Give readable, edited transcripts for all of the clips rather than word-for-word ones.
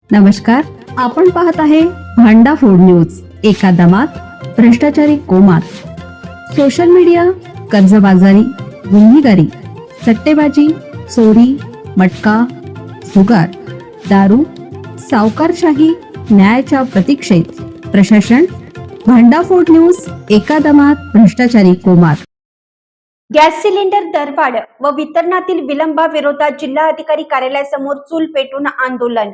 नमस्कार, आपण पाहत आहे भांडा फोड न्यूज. एका दमात भ्रष्टाचारी कोमात. सोशल मीडिया, कर्जबाजारी, गुन्हेगारी, सट्टेबाजी, चोरी, मटका, जुगार, दारू, सावकारशाही, न्यायाच्या प्रतीक्षेत प्रशासन. भांडाफोड न्यूज. एका दमात भ्रष्टाचारी कोमात. गॅस सिलेंडर दरवाढ व वितरणातील विलंबाविरोधात जिल्हाधिकारी कार्यालयासमोर चूल पेटून आंदोलन.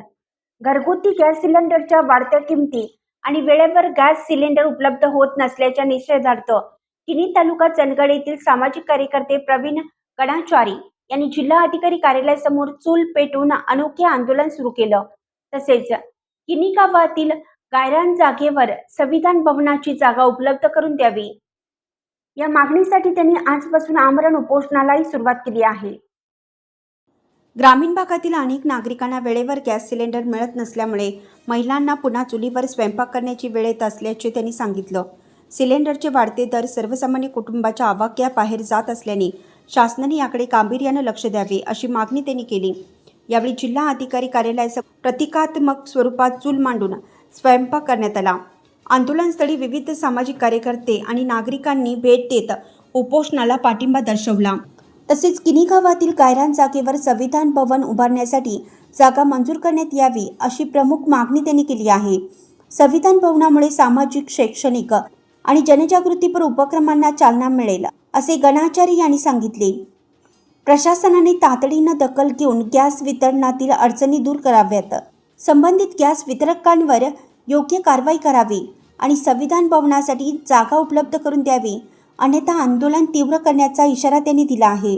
घरगुती गॅस सिलेंडरच्या वाढत्या किमती आणि वेळेवर गॅस सिलेंडर उपलब्ध होत नसल्याच्या निषेधार्थ किनी तालुका चंदगड येथील सामाजिक कार्यकर्ते प्रवीण गणाचारी यांनी जिल्हाधिकारी कार्यालयासमोर चूल पेटून अनोखे आंदोलन सुरू केलं. तसेच किनी गावातील गायरान जागेवर संविधान भवनाची जागा उपलब्ध करून द्यावी या मागणीसाठी त्यांनी आजपासून आमरण उपोषणालाही सुरुवात केली आहे. ग्रामीण भागातील अनेक नागरिकांना वेळेवर गॅस सिलेंडर मिळत नसल्यामुळे महिलांना पुन्हा चुलीवर स्वयंपाक करण्याची वेळ येत असल्याचे त्यांनी सांगितलं. सिलेंडरचे वाढते दर सर्वसामान्य कुटुंबाच्या आवाक्याबाहेर जात असल्याने शासनाने याकडे गांभीर्यानं लक्ष द्यावे अशी मागणी त्यांनी केली. यावेळी जिल्हा अधिकारी कार्यालयासमोर प्रतिकात्मक स्वरूपात चूल मांडून स्वयंपाक करण्यात आला. आंदोलनस्थळी विविध सामाजिक कार्यकर्ते आणि नागरिकांनी भेट देत उपोषणाला पाठिंबा दर्शवला. तसेच किनी गावातील गायरान जागेवर संविधान भवन उभारण्यासाठी जागा मंजूर करण्यात यावी अशी प्रमुख मागणी त्यांनी केली आहे. संविधान भवनामुळे सामाजिक, शैक्षणिक आणि जनजागृतीपर उपक्रमांना चालना मिळेल असे गणाचारी यांनी सांगितले. प्रशासनाने तातडीनं दखल घेऊन गॅस वितरणातील अडचणी दूर कराव्यात. संबंधित गॅस वितरकांवर योग्य कारवाई करावी आणि संविधान भवनासाठी जागा उपलब्ध करून द्यावी, अन्यथा आंदोलन तीव्र करण्याचा इशारा त्यांनी दिला आहे.